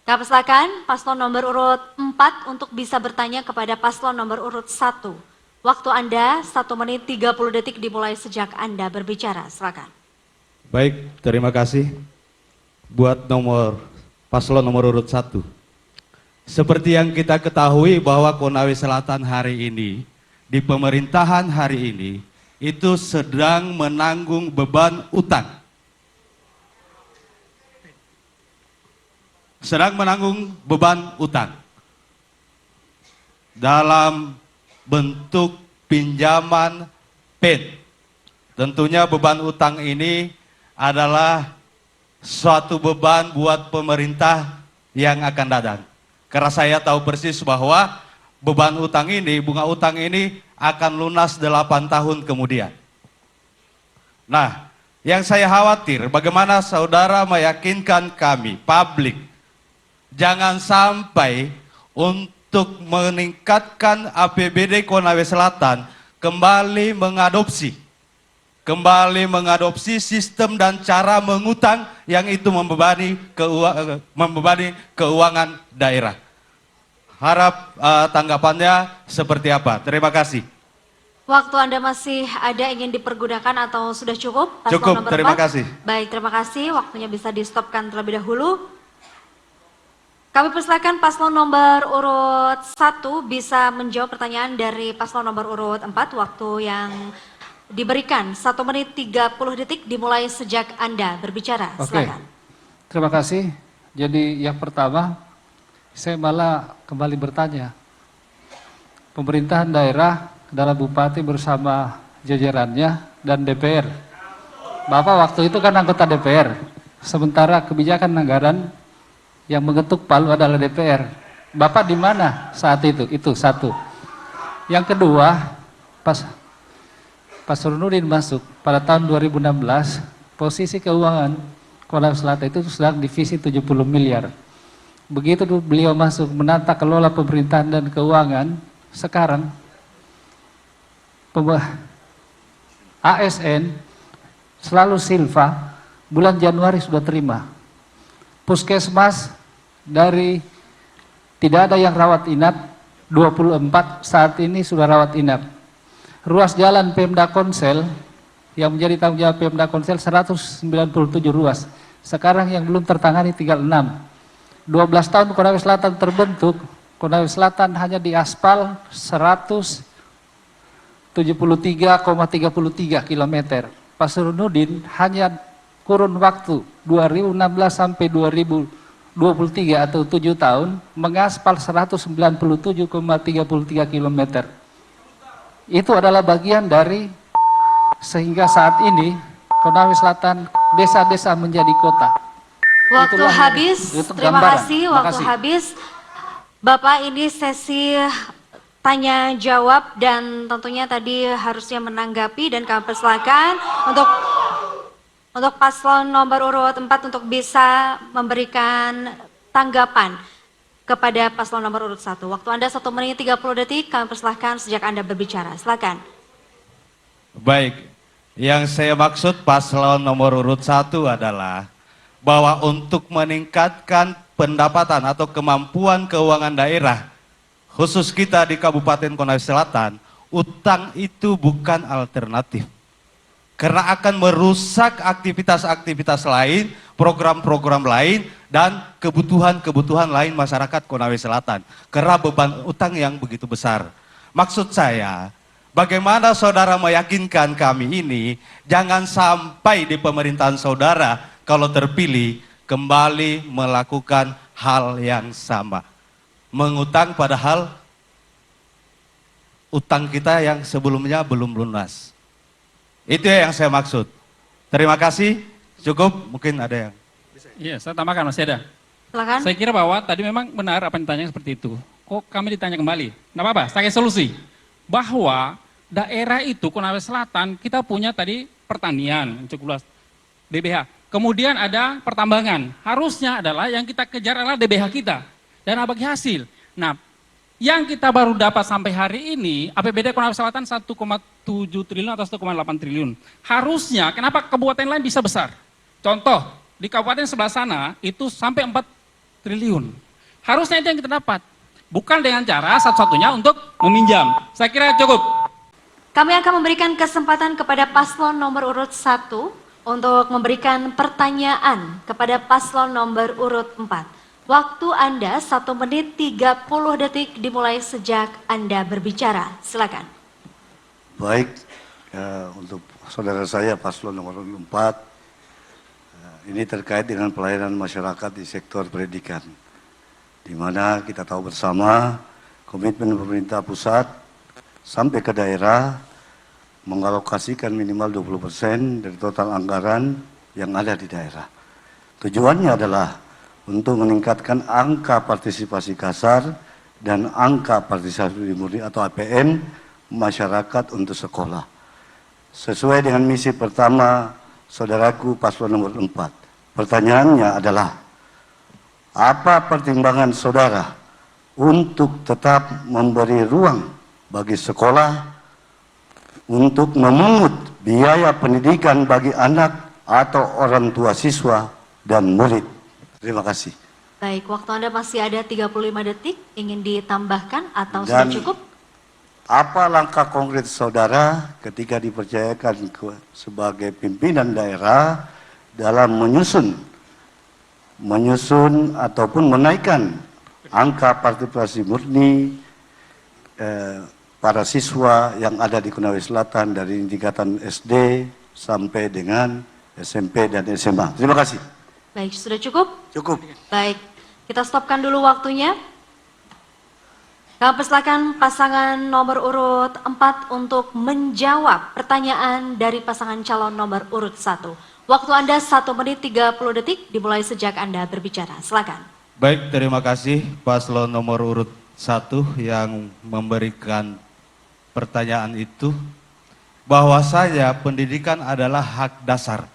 Kami persilakan paslon nomor urut 4 untuk bisa bertanya kepada paslon nomor urut 1. Waktu Anda 1 menit 30 detik dimulai sejak Anda berbicara. Silakan. Baik, terima kasih. Buat paslon nomor urut 1. Seperti yang kita ketahui bahwa Konawe Selatan hari ini, di pemerintahan hari ini, itu sedang menanggung beban utang. Sedang menanggung beban utang dalam bentuk pinjaman PEN. Tentunya beban utang ini adalah suatu beban buat pemerintah yang akan datang. Karena saya tahu persis bahwa beban utang ini, bunga utang ini akan lunas 8 tahun kemudian. Nah, yang saya khawatir bagaimana saudara meyakinkan kami, publik, jangan sampai untuk meningkatkan APBD Konawe Selatan kembali mengadopsi sistem dan cara mengutang yang itu membebani keuangan daerah. Harap tanggapannya seperti apa? Terima kasih. Waktu Anda masih ada ingin dipergunakan atau sudah cukup? Paslon Cukup, nomor terima 4. kasih. Baik, terima kasih. Waktunya bisa di-stopkan terlebih dahulu. Kami persilakan paslon nomor urut 1 bisa menjawab pertanyaan dari paslon nomor urut 4. Waktu yang diberikan 1 menit 30 detik dimulai sejak Anda berbicara. Silakan. Terima kasih. Jadi yang pertama, saya malah kembali bertanya. Pemerintahan daerah adalah bupati bersama jajarannya dan DPR. Bapak waktu itu kan anggota DPR, sementara kebijakan anggaran yang mengetuk palu adalah DPR. Bapak di mana saat itu? Itu satu. Yang kedua, Pak Surunudin masuk pada tahun 2016, posisi keuangan Konawe Selatan itu sedang divisi 70 miliar. Begitu beliau masuk menata kelola pemerintahan dan keuangan, sekarang ASN selalu Silva bulan Januari sudah terima. Puskesmas dari tidak ada yang rawat inap, 24 saat ini sudah rawat inap. Ruas jalan Pemda Konsel yang menjadi tanggung jawab Pemda Konsel 197 ruas. Sekarang yang belum tertangani tinggal 6. 12 tahun Konawe Selatan terbentuk, Konawe Selatan hanya diaspal 173,33 km. Pak Surunudin hanya kurun waktu 2016 sampai 2023 atau 7 tahun mengaspal 197,33 km. Itu adalah bagian dari sehingga saat ini Konawe Selatan desa-desa menjadi kota. Waktu Itulah habis, terima gambaran. kasih, waktu habis. Bapak, ini sesi tanya jawab dan tentunya tadi harusnya menanggapi, dan kami persilakan untuk paslon nomor urut 4 untuk bisa memberikan tanggapan kepada paslon nomor urut 1. Waktu Anda 1 menit 30 detik, kami persilahkan sejak Anda berbicara. Silakan. Baik, yang saya maksud paslon nomor urut 1 adalah bahwa untuk meningkatkan pendapatan atau kemampuan keuangan daerah, khusus kita di Kabupaten Konawe Selatan, utang itu bukan alternatif. Karena akan merusak aktivitas-aktivitas lain, program-program lain, dan kebutuhan-kebutuhan lain masyarakat Konawe Selatan. Karena beban utang yang begitu besar. Maksud saya, bagaimana saudara meyakinkan kami ini, jangan sampai di pemerintahan saudara, kalau terpilih, kembali melakukan hal yang sama. Mengutang padahal utang kita yang sebelumnya belum lunas. Itu yang saya maksud. Terima kasih. Cukup, mungkin ada yang... Iya, saya tambahkan, masih ada. Silakan. Saya kira bahwa tadi memang benar apa yang ditanya seperti itu. Kok kami ditanya kembali? Nggak apa-apa, saya kasih solusi. Bahwa daerah itu, Konawe Selatan, kita punya tadi pertanian, cukup luas, DBH. Kemudian ada pertambangan. Harusnya adalah yang kita kejar adalah DBH kita. Dan bagi hasil. Nah, yang kita baru dapat sampai hari ini, APBD Konawe Selatan 1,7 triliun atau 1,8 triliun. Harusnya, kenapa kabupaten lain bisa besar? Contoh, di kabupaten sebelah sana, itu sampai triliun. Harusnya itu yang kita dapat. Bukan dengan cara satu-satunya untuk meminjam. Saya kira cukup. Kami akan memberikan kesempatan kepada paslon nomor urut 1 untuk memberikan pertanyaan kepada paslon nomor urut 4. Waktu Anda 1 menit 30 detik dimulai sejak Anda berbicara. Silakan. Baik, untuk saudara saya paslon nomor 4, ini terkait dengan pelayanan masyarakat di sektor pendidikan, di mana kita tahu bersama komitmen pemerintah pusat sampai ke daerah mengalokasikan minimal 20% dari total anggaran yang ada di daerah. Tujuannya adalah untuk meningkatkan angka partisipasi kasar dan angka partisipasi murni atau APM masyarakat untuk sekolah. Sesuai dengan misi pertama saudaraku paslon nomor 4. Pertanyaannya adalah, apa pertimbangan saudara untuk tetap memberi ruang bagi sekolah untuk memungut biaya pendidikan bagi anak atau orang tua siswa dan murid? Terima kasih. Baik, waktu Anda masih ada 35 detik. Ingin ditambahkan atau sudah Dan cukup? apa langkah konkret saudara ketika dipercayakan sebagai pimpinan daerah dalam menyusun ataupun menaikkan angka partisipasi murni para siswa yang ada di Konawe Selatan dari tingkatan SD sampai dengan SMP dan SMA. Terima kasih. Baik, sudah cukup? Cukup. Baik, kita stopkan dulu waktunya. Kami persilakan pasangan nomor urut 4 untuk menjawab pertanyaan dari pasangan calon nomor urut 1. Waktu Anda 1 menit 30 detik dimulai sejak Anda berbicara. Silakan. Baik, terima kasih paslon nomor urut 1 yang memberikan pertanyaan itu. Bahwasanya pendidikan adalah hak dasar.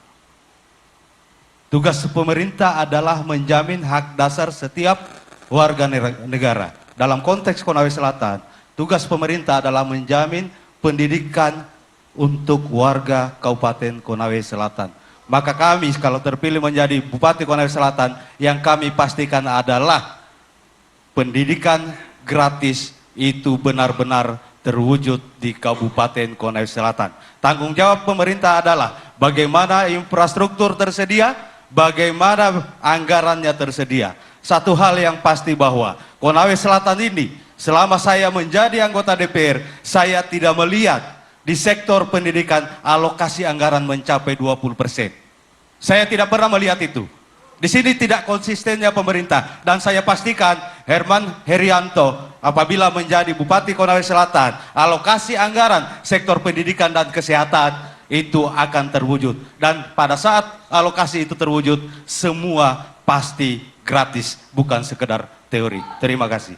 Tugas pemerintah adalah menjamin hak dasar setiap warga negara. Dalam konteks Konawe Selatan, tugas pemerintah adalah menjamin pendidikan untuk warga Kabupaten Konawe Selatan. Maka kami kalau terpilih menjadi Bupati Konawe Selatan, yang kami pastikan adalah pendidikan gratis itu benar-benar terwujud di Kabupaten Konawe Selatan. Tanggung jawab pemerintah adalah bagaimana infrastruktur tersedia, bagaimana anggarannya tersedia. Satu hal yang pasti bahwa Konawe Selatan ini selama saya menjadi anggota DPR, saya tidak melihat di sektor pendidikan alokasi anggaran mencapai 20%. Saya tidak pernah melihat itu. Di sini tidak konsistennya pemerintah, dan saya pastikan Herman Herianto apabila menjadi Bupati Konawe Selatan, alokasi anggaran sektor pendidikan dan kesehatan itu akan terwujud. Dan pada saat alokasi itu terwujud, semua pasti gratis, bukan sekedar teori. Terima kasih.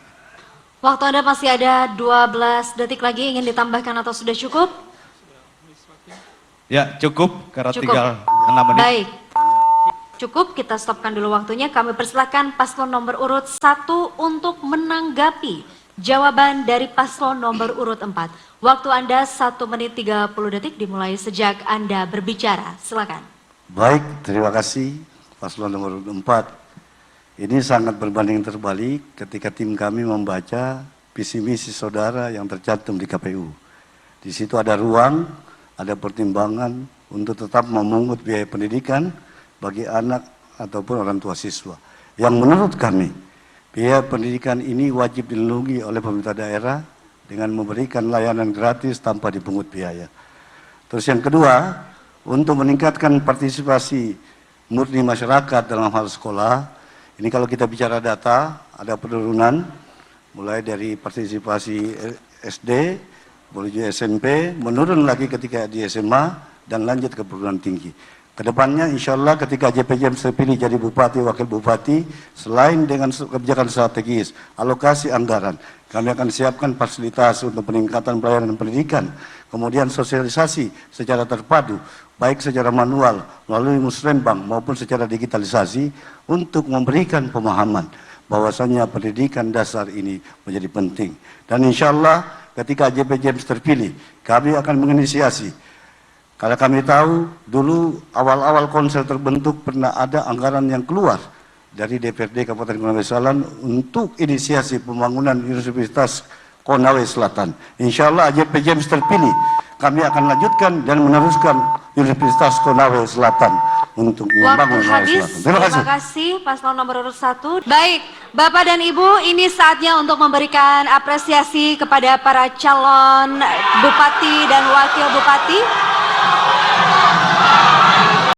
Waktu Anda masih ada 12 detik lagi. Ingin ditambahkan atau sudah cukup? Ya, cukup karena Cukup. tinggal 6 menit. Baik. Cukup, kita stopkan dulu waktunya. Kami persilakan paslon nomor urut 1 untuk menanggapi jawaban dari paslon nomor urut 4. Waktu Anda 1 menit 30 detik dimulai sejak Anda berbicara. Silakan. Baik, terima kasih paslon nomor 4. Ini sangat berbanding terbalik ketika tim kami membaca visi misi saudara yang tercantum di KPU. Di situ ada ruang, ada pertimbangan untuk tetap memungut biaya pendidikan bagi anak ataupun orang tua siswa. Yang menurut kami, biaya pendidikan ini wajib dilindungi oleh pemerintah daerah dengan memberikan layanan gratis tanpa dipungut biaya. Terus yang kedua, untuk meningkatkan partisipasi murni masyarakat dalam hal sekolah, ini kalau kita bicara data, ada penurunan mulai dari partisipasi SD, menuju SMP, menurun lagi ketika di SMA, dan lanjut ke perguruan tinggi. Kedepannya insya Allah ketika JPJM terpilih jadi bupati, wakil bupati, selain dengan kebijakan strategis, alokasi anggaran, kami akan siapkan fasilitas untuk peningkatan pelayanan pendidikan, kemudian sosialisasi secara terpadu, baik secara manual, melalui musrembang maupun secara digitalisasi, untuk memberikan pemahaman bahwasannya pendidikan dasar ini menjadi penting. Dan insya Allah ketika JPJM terpilih, kami akan menginisiasi. Karena kami tahu dulu awal-awal Konsel terbentuk pernah ada anggaran yang keluar dari DPRD Kabupaten Konawe Selatan untuk inisiasi pembangunan Universitas Konawe Selatan. Insya Allah AJP James terpilih, kami akan lanjutkan dan meneruskan Universitas Konawe Selatan untuk membangun Waktu Konawe habis. Selatan. Terima kasih paslon nomor urut 1. Baik, Bapak dan Ibu, ini saatnya untuk memberikan apresiasi kepada para calon bupati dan wakil bupati.